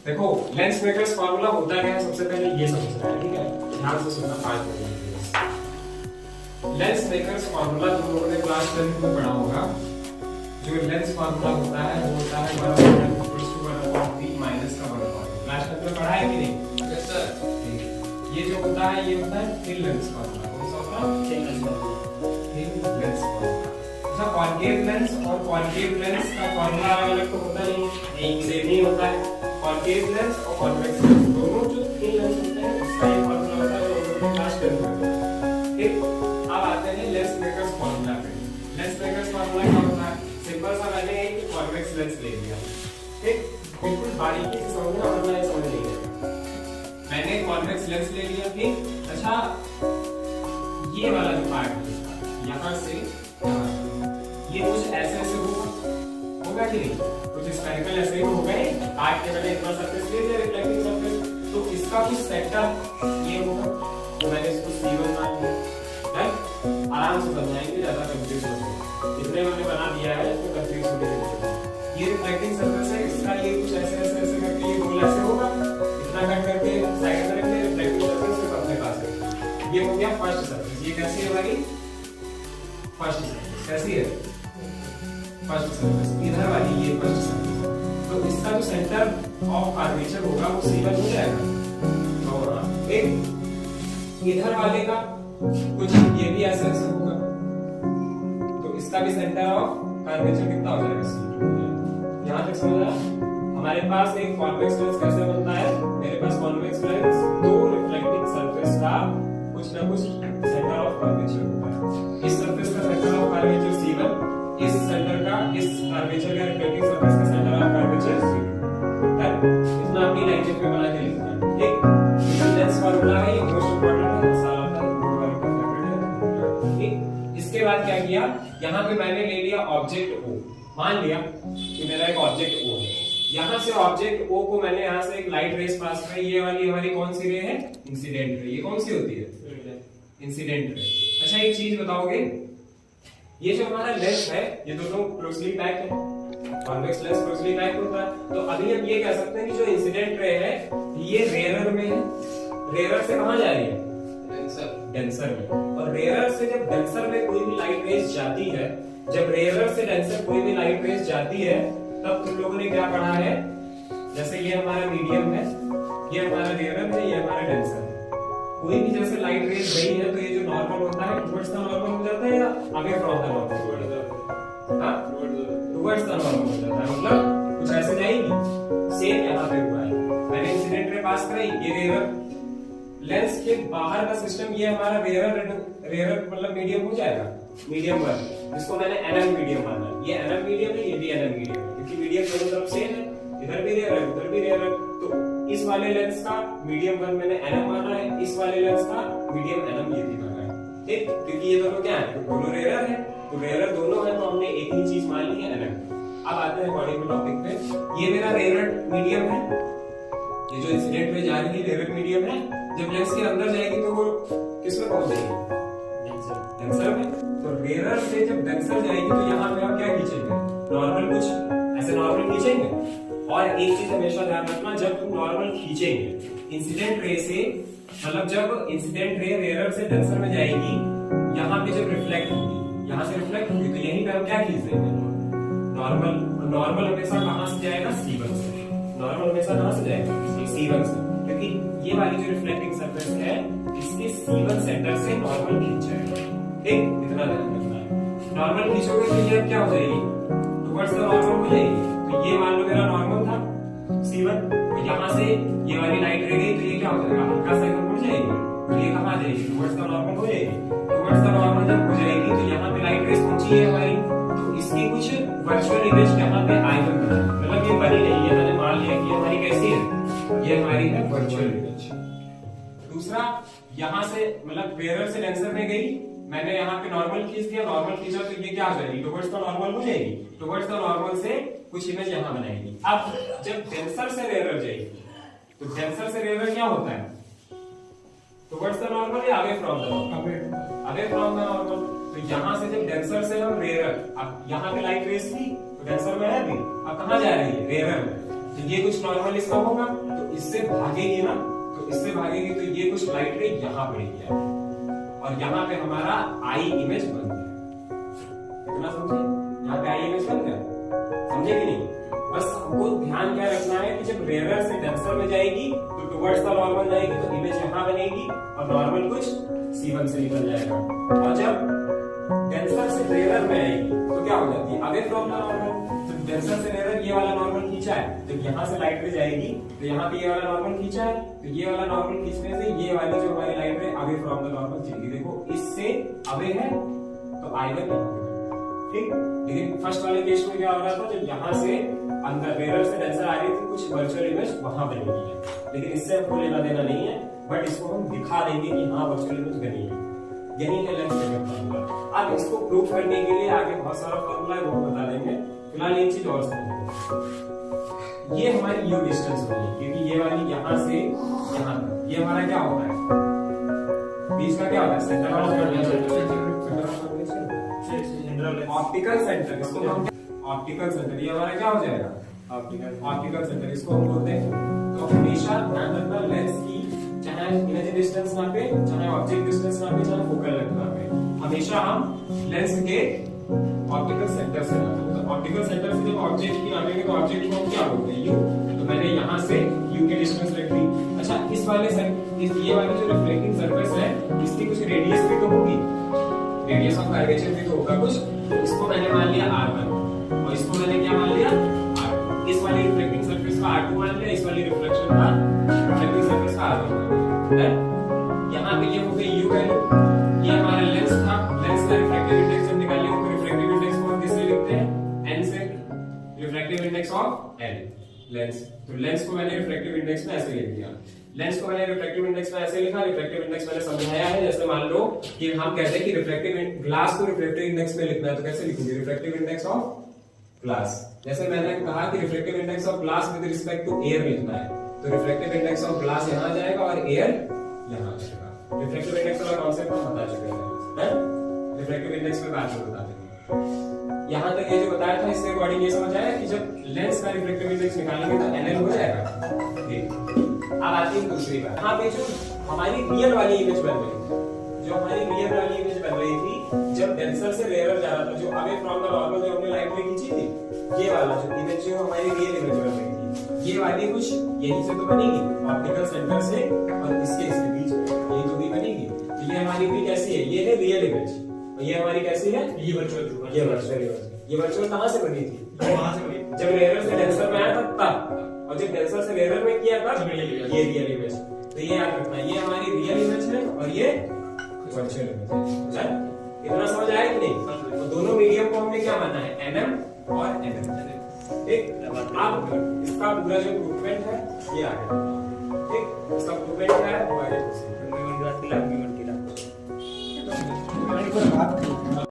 देखो lens makers formula होता क्या है, सबसे पहले ये समझना है, ठीक है, ध्यान से सुनना 5 मिनट। लेंस मेकर्स फार्मूला तुम लोगों ने क्लास 10 में पढ़ा होगा। जो लेंस फार्मूला होता है वो होता है 1/3 माइनस का 1/3। क्लास 10 में पढ़ा है कि नहीं? Yes sir. ये जो होता है ये होता है थिन लेंस फार्मूला। कौन सा होता है? Thin lens formula. अच्छा, कॉन्केव लेंस और कॉन्केव लेंस का फार्मूला अलग तो होता नहीं, सेम ही होता है। कॉन्केव लेंस और कॉन्वेक्स लेंस दोनों जो थिन लेंस होते हैं उसका ये फार्मूला होता है, दोनों क्लास 10 में। ठीक, अब आते हैं लेंस मेकर्स फार्मूला पे। लेंस मेकर्स फार्मूला क्या होता है? सिंपल सा मैंने एक कॉन्वेक्स लेंस ले लिया, ठीक, बिल्कुल बारीकी से समझना वरना ये समझ नहीं आएगा। मैंने कॉन्वेक्स लेंस ले लिया, ठीक। अच्छा, ये वाला जो पार्ट है यहाँ से ये कुछ ऐसे ऐसे होगा कि नहीं? कुछ स्फेरिकल ऐसे ही होगा ही। आर्ट के मैंने इतना सरफेस ले लिया, रिफ्लेक्टिंग सरफेस, तो इसका कुछ सेटअप ये होगा, तो मैंने इसको C1 मान लिया। राइट, आराम से समझाएंगे, ज्यादा कंफ्यूज मत हो। इतने मैंने बना दिया है तो कंफ्यूज होने की जरूरत नहीं। ये रिफ्लेक्टिंग सरफेस है, इसका ये कुछ ऐसे ऐसे ऐसे करके ये गोल ऐसे होगा, इतना कट करके साइड में रखेंगे, रिफ्लेक्टिंग सरफेस सिर्फ अपने पास है। ये हो गया फर्स्ट सरफेस। ये कैसी है हमारी फर्स्ट सरफेस? कैसी है फर्स्ट सरफेस? इधर वाली ये फर्स्ट सरफेस। तो इसका जो सेंटर ऑफ कर्वेचर होगा वो C1 हो जाएगा। और एक इधर वाले का कुछ ये भी ऐसे ऐसे होगा, तो इसका भी सेंटर ऑफ कर्वेचर कितना हो जाएगा? C2। यहां तक समझ आया? हमारे पास एक कॉन्वेक्स लेंस कैसे बनता है? मेरे पास कॉन्वेक्स लेंस दो रिफ्लेक्टिंग सरफेस का कुछ ना कुछ सेंटर ऑफ कर्वेचर होता है। इस सरफेस का सेंटर ऑफ कर्वेचर C1, इस सेंटर का, इस कर्वेचर का रिफ्लेक्टिंग सरफेस का सेंटर ऑफ कर्वेचर C2। इतना अपनी लैंग्वेज में बना के लिखना है, ठीक। ये लेंस फार्मूला है, ये मोस्ट इंपॉर्टेंट है, साल आता है, बहुत बार का फेवरेट है, ठीक। इसके बाद क्या किया? यहाँ पे मैंने ले लिया ऑब्जेक्ट O। मान लिया कि मेरा एक ऑब्जेक्ट O है। यहाँ से ऑब्जेक्ट O को मैंने यहाँ से एक लाइट रेस पास कराई। ये वाली हमारी कौन सी रे है? Incident ray. ये कौन सी होती है? Incident ray. अच्छा, एक चीज बताओगे, ये जो हमारा लेंस है ये दोनों क्लोजली पैक्ड है, कॉन्वेक्स लेंस क्लोजली पैक्ड होता है। तो अभी हम ये कह सकते हैं कि जो इंसिडेंट रे है ये रेयरर में है। रेयरर से कहां जा रही है? डेंसर में। और रेयरर से जब डेंसर में कोई भी लाइट रेस जाती है, जब रेयरर से डेंसर कोई भी लाइट रेस जाती है, तब तुम लोगों ने क्या पढ़ा है? जैसे ये हमारा मीडियम है, ये हमारा रेयरर है, ये हमारा डेंसर है। कोई भी जैसे लाइट रेस गई है तो ये जो नॉर्मल होता है टुवर्ड्स द नॉर्मल हो जाता है या अवे फ्रॉम द नॉर्मल? हां, टुवर्ड्स द नॉर्मल हो जाता है, मतलब कुछ ऐसे जाएगी। सेम यहां पे हुआ है, मैंने इंसिडेंट रे पास कराई, ये रेयरर लेंस के बाहर का सिस्टम, ये हमारा रेयरर मतलब मीडियम हो जाएगा, मीडियम वन, जिसको मैंने NM मीडियम माना। ये NM मीडियम है, ये भी NM मीडियम है, क्योंकि मीडियम दोनों तरफ सेम है, इधर भी रेयर है उधर भी रेयर है। तो इस वाले लेंस का मीडियम वन मैंने NM माना है, इस वाले लेंस का मीडियम NM ये भी माना है, ठीक, क्योंकि ये दोनों क्या है? दोनों रेयर है, तो रेयर दोनों है तो हमने एक ही चीज मान ली है, NM। अब आते हैं बॉडी के टॉपिक पे। ये मेरा रेयर मीडियम है, ये जो इंसिडेंट में जा रही है रेयर मीडियम है। जब लेंस के अंदर जाएगी तो वो किस में पहुंच जाएगी? डेंसर में। तो रेयरर से जब डेंसर जाएगी तो यहाँ पे आप क्या खींचेंगे? नॉर्मल, कुछ ऐसे नॉर्मल खींचेंगे। और एक चीज हमेशा ध्यान रखना, जब तुम नॉर्मल खींचेंगे इंसिडेंट रे से, मतलब जब इंसिडेंट रे रेयरर से डेंसर में जाएगी, यहाँ पे जब रिफ्लेक्ट होगी, यहाँ से रिफ्लेक्ट होगी, तो यहीं पे हम क्या खींच देंगे? नॉर्मल। नॉर्मल हमेशा कहाँ से जाएगा? C1 से। नॉर्मल हमेशा कहाँ से जाएगा? C1 से, क्योंकि ये वाली जो रिफ्लेक्टिंग सरफेस है इसके C1 सेंटर से नॉर्मल खींच जाएगा, ठीक, इतना ध्यान रखना है। नॉर्मल खींचोगे तो ये क्या हो जाएगी? टुवर्ड्स द नॉर्मल हो जाएगी। तो ये मान लो मेरा नॉर्मल था C1, तो यहाँ से ये वाली लाइट रह गई, तो ये क्या हो जाएगा? हल्का सा इधर मुड़ जाएगी, तो ये कहाँ जाएगी? टुवर्ड्स द नॉर्मल हो जाएगी। टुवर्ड्स द नॉर्मल जब हो जाएगी तो यहाँ पे लाइट रेस पहुंची है हमारी, तो इसकी कुछ वर्चुअल इमेज यहाँ पे आएगी, मतलब ये बनी नहीं है, मैंने मान लिया कि हमारी कैसी है? ये हमारी है वर्चुअल इमेज। दूसरा, यहाँ से मतलब रेयरर से डेंसर में गई, मैंने यहाँ पे नॉर्मल खींच दिया, नॉर्मल खींचा तो ये क्या हो जाएगी? टुवर्ड्स द नॉर्मल हो जाएगी। टुवर्ड्स द नॉर्मल से कुछ इमेज यहाँ बनाएगी। अब जब डेंसर से रेयरर जाएगी, तो डेंसर से रेयरर क्या होता है? टुवर्ड्स द नॉर्मल या away from the normal? Away from the normal. तो यहाँ से जब डेंसर से हम रेयरर, अब यहाँ पे लाइट रेस थी तो डेंसर में है अभी, अब कहाँ जा रही है? रेयरर में। तो ये कुछ नॉर्मल इसका होगा, तो इससे भागेगी ना, तो इससे भागेगी तो ये कुछ लाइट रे यहाँ पड़ेगी और यहाँ पे हमारा आई इमेज बन गया। इतना समझे? यहाँ पे आई इमेज बन गया, समझे कि नहीं? बस हमको ध्यान क्या रखना है कि जब रेयर से डेंसर में जाएगी तो टुवर्ड्स द नॉर्मल जाएगी, तो इमेज यहाँ बनेगी और नॉर्मल कुछ C1 से निकल जाएगा। और जब डेंसर से रेयर में आएगी तो क्या हो जाती है? Away from the normal. तो डेंसर से रेयर ये वाला नॉर्मल खींचा है, जब यहाँ से लाइट रे जाएगी तो यहाँ पे ये वाला नॉर्मल खींचा है, तो ये वाला नॉर्मल खींचने से ये वाली जो हमारी लाइट रे अवे फ्रॉम द नॉर्मल चलेगी। देखो इससे अवे है तो I1 ठीक। लेकिन फर्स्ट वाले केस में क्या हो रहा था, जब यहाँ से अंदर रेयर से डेंसर आ रही थी, कुछ वर्चुअल इमेज वहां बनी हुई है, लेकिन इससे हमको लेना देना नहीं है, बट इसको हम दिखा देंगे कि हाँ वर्चुअल इमेज बनी है। यही है लेंस चेकअप फार्मूला। अब इसको प्रूव करने के लिए आगे बहुत सारा फार्मूला है, वो बता देंगे। फिलहाल एक चीज और समझो, ये हमारी यू डिस्टेंस होगी, क्योंकि ये वाली यहाँ से यहाँ तक, ये हमारा क्या होता है? बीच का क्या होता है? Centre optical centre. इसको हम ऑप्टिकल सेंटर, ये हमारा क्या हो जाएगा? Optical centre. इसको हम बोलते हैं। तो हमेशा ध्यान रखना लेंस की, चाहे इमेज डिस्टेंस नापे, चाहे ऑब्जेक्ट डिस्टेंस नापे, चाहे फोकल लेंथ नापे, हमेशा हम लेंस के ऑप्टिकल सेंटर से नापे। तो ऑप्टिकल सेंटर से जब ऑब्जेक्ट की नापेंगे तो ऑब्जेक्ट को हम क्या बोलते हैं? यू। तो मैंने यहाँ से यू की डिस्टेंस रख दी। अच्छा, इस वाले ये वाली जो रिफ्लेक्टिंग सरफेस है, इसकी कुछ रेडियस भी तो होगी, रेडियस ऑफ कर्वेचर भी तो होगा कुछ। तो इसको मैंने मान लिया R1 और इसको मैंने क्या मान लिया? R2। इस वाली रिफ्लेक्टिंग सरफेस का R2 मान लिया, इस वाली रिफ्लेक्शन का रिफ्लेक्टिंग सरफेस का R1 मान लिया। यहाँ पे ये हो गई U वैल्यू, ये हमारा लेंस था। लेंस का रिफ्रैक्टिव इंडेक्स जब निकालेंगे तो रिफ्रैक्टिव इंडेक्स को हम किससे लिखते हैं? N से। Refractive index of N lens. तो लेंस को मैंने रिफ्रैक्टिव इंडेक्स में ऐसे लिख दिया। लेंस को मैंने रिफ्रैक्टिव इंडेक्स में ऐसे लिखा। रिफ्रैक्टिव इंडेक्स मैंने समझाया है। जैसे मान लो कि हम कहते हैं कि रिफ्रैक्टिव ग्लास को रिफ्रैक्टिव इंडेक्स में लिखना है, तो कैसे लिखोगे? Refractive index of glass. जैसे मैंने कहा कि refractive index of glass with respect to air लिखना है, तो रिफ्रैक्टिव इंडेक्स ऑफ ग्लास यहाँ जाएगा और एयर यहाँ आ जाएगा। रिफ्रैक्टिव इंडेक्स वाला कॉन्सेप्ट हम बता चुके हैं, रिफ्रैक्टिव इंडेक्स में बाद में बता देंगे। यहाँ तक ये जो बताया था, इसके अकॉर्डिंग ये समझ आया कि जब लेंस का रिफ्रैक्टिव इंडेक्स निकालेंगे तो NL हो जाएगा। ठीक। अब आती है दूसरी बात। यहाँ पे जो हमारी रियल वाली इमेज बन रही थी, जो हमारी रियल वाली इमेज बन रही थी, जब डेंसर से रेयर जा रहा था, जो अवे फ्रॉम द नॉर्मल जो हमने लाइट में खींची थी, ये वाला जो इमेज जो हमारी रियल इमेज बन रही थी, ये वाली कुछ यहीं से तो बनेगी, ऑप्टिकल सेंटर से और इसके बीच में ये तो भी बनेगी। तो ये हमारी भी कैसी है? ये है रियल इमेज। और ये हमारी कैसी है? ये वर्चुअल। ये वर्चुअल कहाँ से बनी थी? वहां से बनी, जब रेयर से डेंसर में आया था तब, और जब डेंसर से रेयर में किया था ये रियल इमेज। तो ये याद रखना, ये हमारी रियल इमेज है और ये वर्चुअल इमेज है। इतना समझ आया कि नहीं? तो दोनों मीडियम को हमने क्या माना है? NM और NM। ठीक। अब इसका पूरा जो प्रूवमेंट है ये आ गया। ठीक। इसका प्रूवमेंट क्या है?